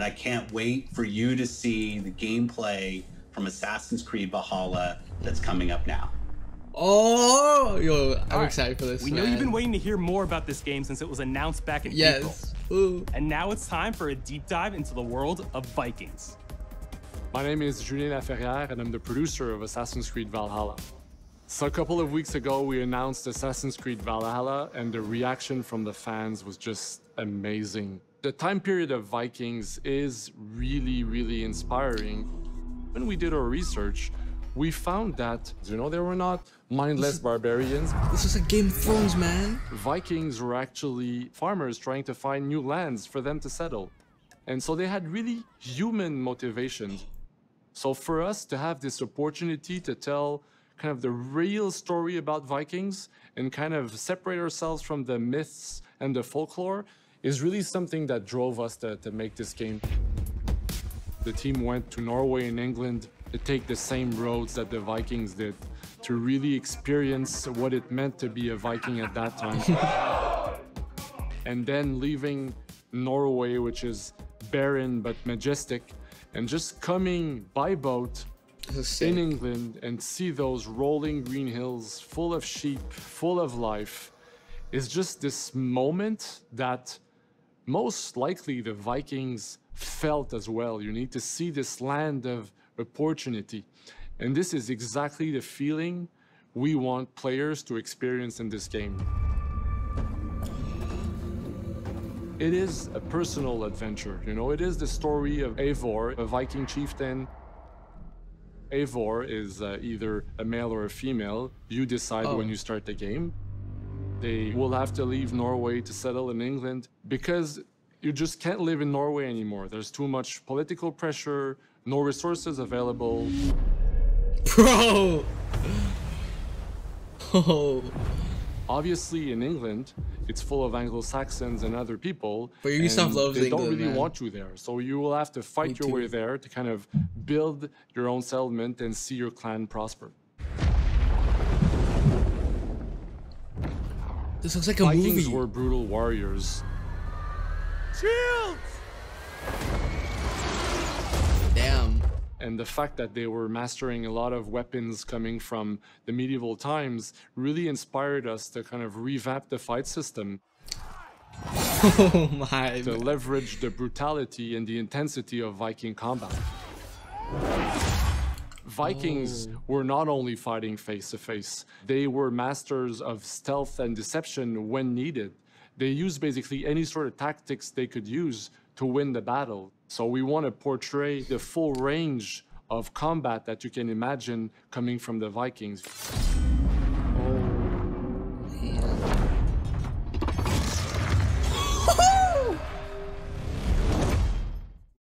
and I can't wait for you to see the gameplay from Assassin's Creed Valhalla that's coming up now. Oh, yo, I'm excited for this. We know you've been waiting to hear more about this game since it was announced back in April. Ooh. And now it's time for a deep dive into the world of Vikings. My name is Julien Laferrière, and I'm the producer of Assassin's Creed Valhalla. So a couple of weeks ago, we announced Assassin's Creed Valhalla, and the reaction from the fans was just amazing. The time period of Vikings is really, really inspiring. When we did our research, we found that, they were not mindless barbarians. This is a Game of Thrones, man. Vikings were actually farmers trying to find new lands for them to settle. And so they had really human motivations. So for us to have this opportunity to tell kind of the real story about Vikings and kind of separate ourselves from the myths and the folklore is really something that drove us to make this game. The team went to Norway and England to take the same roads that the Vikings did, to really experience what it meant to be a Viking at that time. And then leaving Norway, which is barren but majestic, and just coming by boat in England and see those rolling green hills full of sheep, full of life, is just this moment that most likely the Vikings felt as well. You need to see this land of opportunity. And this is exactly the feeling we want players to experience in this game. It is a personal adventure, it is the story of Eivor, a Viking chieftain. Eivor is either a male or a female. You decide when you start the game. They will have to leave Norway to settle in England because you just can't live in Norway anymore. There's too much political pressure, no resources available. Bro! Oh. Obviously, in England, it's full of Anglo-Saxons and other people. But Ubisoft loves they England, don't really man. want you there. So you will have to fight your way there to kind of build your own settlement and see your clan prosper. This looks like a Vikings movie. were brutal warriors. Shields! Damn. And the fact that they were mastering a lot of weapons coming from the medieval times really inspired us to kind of revamp the fight system. Oh my. To leverage the brutality and the intensity of Viking combat. Vikings were not only fighting face to face, they were masters of stealth and deception when needed. They used basically any sort of tactics they could use to win the battle. So we want to portray the full range of combat that you can imagine coming from the Vikings.